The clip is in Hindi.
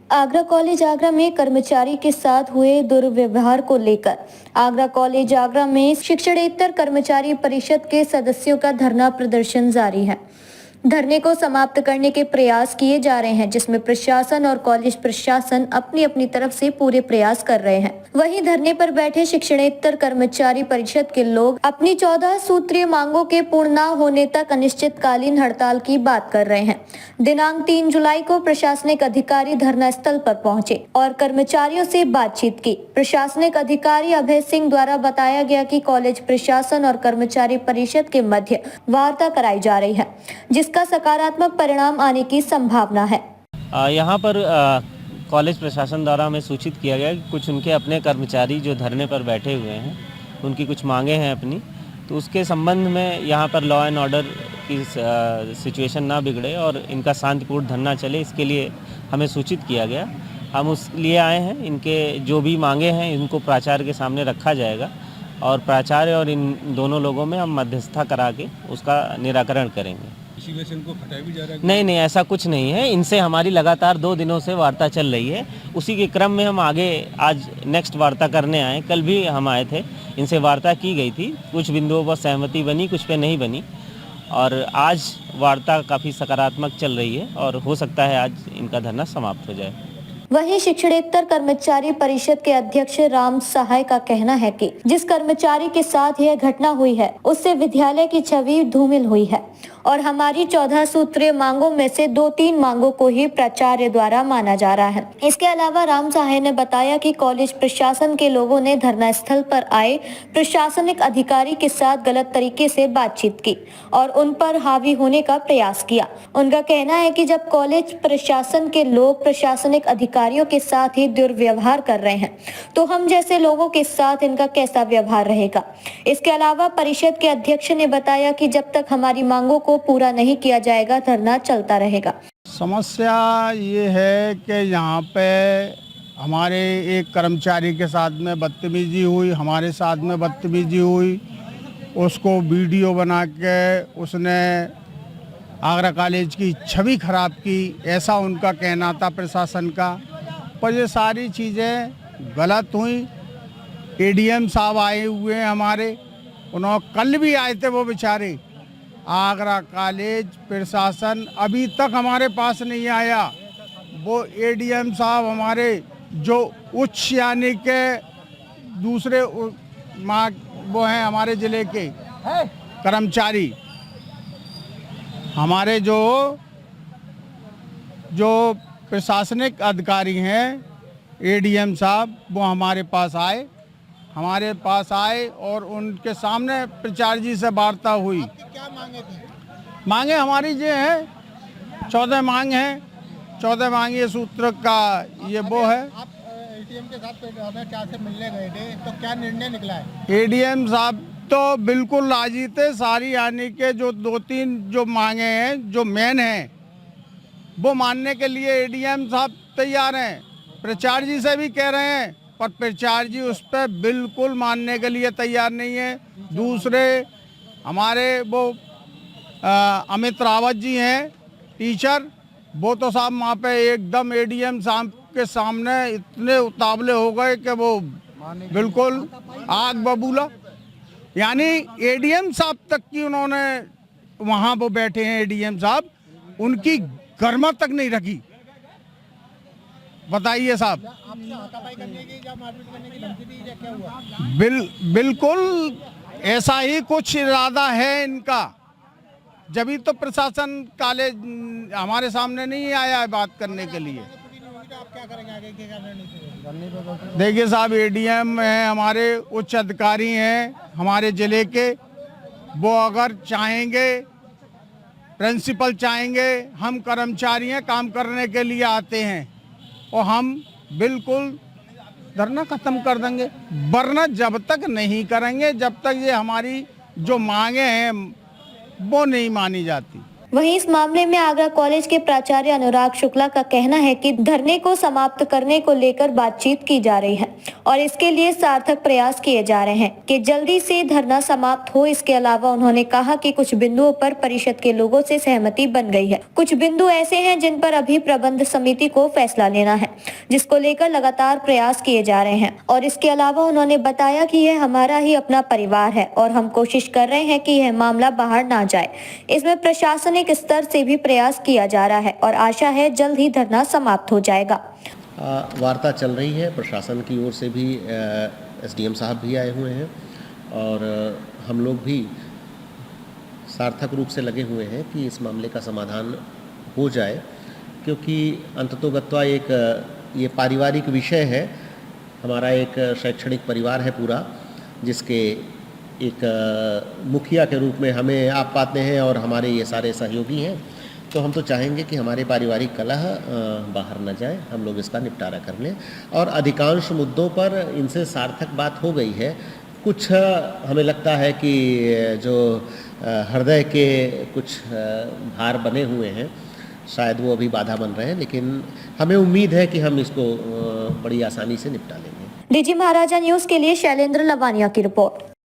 आगरा कॉलेज आगरा में कर्मचारी के साथ हुए दुर्व्यवहार को लेकर आगरा कॉलेज आगरा में शिक्षणेतर कर्मचारी परिषद के सदस्यों का धरना प्रदर्शन जारी है। धरने को समाप्त करने के प्रयास किए जा रहे हैं, जिसमें प्रशासन और कॉलेज प्रशासन अपनी अपनी तरफ से पूरे प्रयास कर रहे हैं। वहीं धरने पर बैठे शिक्षणेतर कर्मचारी परिषद के लोग अपनी 14 सूत्रीय मांगों के पूर्ण न होने तक अनिश्चितकालीन हड़ताल की बात कर रहे हैं। दिनांक 3 जुलाई को प्रशासनिक अधिकारी धरना स्थल पर पहुंचे और कर्मचारियों से बातचीत की। प्रशासनिक अधिकारी अभय सिंह द्वारा बताया गया कि कॉलेज प्रशासन और कर्मचारी परिषद के मध्य वार्ता कराई जा रही है, जिसका सकारात्मक परिणाम आने की संभावना है। यहाँ पर कॉलेज प्रशासन द्वारा हमें सूचित किया गया कि कुछ उनके अपने कर्मचारी जो धरने पर बैठे हुए हैं, उनकी कुछ मांगे हैं अपनी, तो उसके संबंध में यहाँ पर लॉ एंड ऑर्डर की सिचुएशन ना बिगड़े और इनका शांतिपूर्ण धरना चले, इसके लिए हमें सूचित किया गया। हम उस लिए आए हैं। इनके जो भी मांगे हैं इनको प्राचार्य के सामने रखा जाएगा और प्राचार्य और इन दोनों लोगों में हम मध्यस्थता करा के उसका निराकरण करेंगे। इसी वजह से इनको हटाया भी जा रहा है? नहीं, ऐसा कुछ नहीं है। इनसे हमारी लगातार 2 दिनों से वार्ता चल रही है। उसी के क्रम में हम आगे आज नेक्स्ट वार्ता करने आए। कल भी हम आए थे, इनसे वार्ता की गई थी। कुछ बिंदुओं पर सहमति बनी, कुछ पे नहीं बनी और आज वार्ता काफ़ी सकारात्मक चल रही है और हो सकता है आज इनका धरना समाप्त हो जाए। वहीं शिक्षणेतर कर्मचारी परिषद के अध्यक्ष राम सहाय का कहना है कि जिस कर्मचारी के साथ यह घटना हुई है उससे विद्यालय की छवि धूमिल हुई है और हमारी 14 सूत्रीय मांगों में से 2-3 मांगों को ही प्राचार्य द्वारा माना जा रहा है। इसके अलावा राम सहाय ने बताया कि कॉलेज प्रशासन के लोगों ने धरना स्थल पर आए प्रशासनिक अधिकारी के साथ गलत तरीके से बातचीत की और उन पर हावी होने का प्रयास किया। उनका कहना है कि जब कॉलेज प्रशासन के लोग प्रशासनिक अधिकारियों के साथ ही दुर्व्यवहार कर रहे हैं तो हम जैसे लोगों के साथ इनका कैसा व्यवहार रहेगा। इसके अलावा परिषद के अध्यक्ष ने बताया कि जब तक हमारी मांगों को पूरा नहीं किया जाएगा धरना चलता रहेगा। समस्या ये है कि यहाँ पे हमारे एक कर्मचारी के साथ में बदतमीजी हुई, हमारे साथ में बदतमीजी हुई। उसको वीडियो बना के उसने आगरा कॉलेज की छवि खराब की, ऐसा उनका कहना था प्रशासन का। पर ये सारी चीज़ें गलत हुई। एडीएम साहब आए हुए हैं हमारे, उन्होंने कल भी आए थे वो बेचारे। आगरा कॉलेज प्रशासन अभी तक हमारे पास नहीं आया। वो एडीएम साहब हमारे जो उच्च यानी के दूसरे वो हैं हमारे ज़िले के कर्मचारी, हमारे जो प्रशासनिक अधिकारी हैं एडीएम साहब, वो हमारे पास आए और उनके सामने प्राचार्य जी से वार्ता हुई। क्या मांगे थे? मांगे हमारी ये हैं, 14 मांग हैं। 14 मांग ये सूत्र का ये वो है। आप एडीएम के साथ क्या से मिलने गए थे, तो क्या निर्णय निकला है? एडीएम साहब तो बिल्कुल राजी थे। सारी यानी के जो 2-3 जो मांगे हैं जो मेन हैं वो मानने के लिए एडीएम साहब तैयार हैं। प्राचार्य जी से भी कह रहे हैं पर प्राचार्य जी उस पर बिल्कुल मानने के लिए तैयार नहीं है। दूसरे हमारे वो अमित रावत जी हैं टीचर, वो तो साहब वहाँ पे एकदम एडीएम साहब के सामने इतने उतावले हो गए कि वो बिल्कुल आग बबूला, यानी एडीएम साहब तक की उन्होंने वहाँ वो बैठे हैं एडीएम साहब, उनकी गर्मा तक नहीं रखी। बताइए साहब, आपसे हाथापाई करने की या मारपीट करने की धमकी दी या क्या हुआ? बिल्कुल ऐसा ही कुछ इरादा है इनका। जब तो प्रशासन कॉलेज हमारे सामने नहीं आया है बात करने के लिए। आप क्या करेंगे आगे? क्या रणनीति? देखिए साहब, एडीएम हैं हमारे, उच्च अधिकारी हैं हमारे ज़िले के, वो अगर चाहेंगे, प्रिंसिपल चाहेंगे, हम कर्मचारी हैं, काम करने के लिए आते हैं और हम बिल्कुल धरना ख़त्म कर देंगे। वरना जब तक नहीं करेंगे, जब तक ये हमारी जो मांगे हैं वो नहीं मानी जाती। वहीं इस मामले में आगरा कॉलेज के प्राचार्य अनुराग शुक्ला का कहना है कि धरने को समाप्त करने को लेकर बातचीत की जा रही है और इसके लिए सार्थक प्रयास किए जा रहे हैं कि जल्दी से धरना समाप्त हो। इसके अलावा उन्होंने कहा कि कुछ बिंदुओं पर परिषद के लोगों से सहमति बन गई है। कुछ बिंदु ऐसे हैं जिन पर अभी प्रबंध समिति को फैसला लेना है, जिसको लेकर लगातार प्रयास किए जा रहे हैं। और इसके अलावा उन्होंने बताया कि यह हमारा ही अपना परिवार है और हम कोशिश कर रहे हैं कि यह मामला बाहर ना जाए। इसमें प्रशासनिक स्तर से भी प्रयास किया जा रहा है और आशा है जल्द ही धरना समाप्त हो जाएगा। वार्ता चल रही है, प्रशासन की ओर से भी एसडीएम साहब भी आए हुए हैं और हम लोग भी सार्थक रूप से लगे हुए हैं कि इस मामले का समाधान हो जाए, क्योंकि अंततोगत्वा एक ये पारिवारिक विषय है। हमारा एक शैक्षणिक परिवार है पूरा, जिसके एक मुखिया के रूप में हमें आप पाते हैं और हमारे ये सारे सहयोगी हैं। तो हम तो चाहेंगे कि हमारे पारिवारिक कलह बाहर न जाए, हम लोग इसका निपटारा कर लें। और अधिकांश मुद्दों पर इनसे सार्थक बात हो गई है। कुछ हमें लगता है कि जो हृदय के कुछ भार बने हुए हैं, शायद वो अभी बाधा बन रहे हैं, लेकिन हमें उम्मीद है कि हम इसको बड़ी आसानी से निपटा लेंगे। डीजी महाराजा न्यूज के लिए शैलेंद्र लवानिया की रिपोर्ट।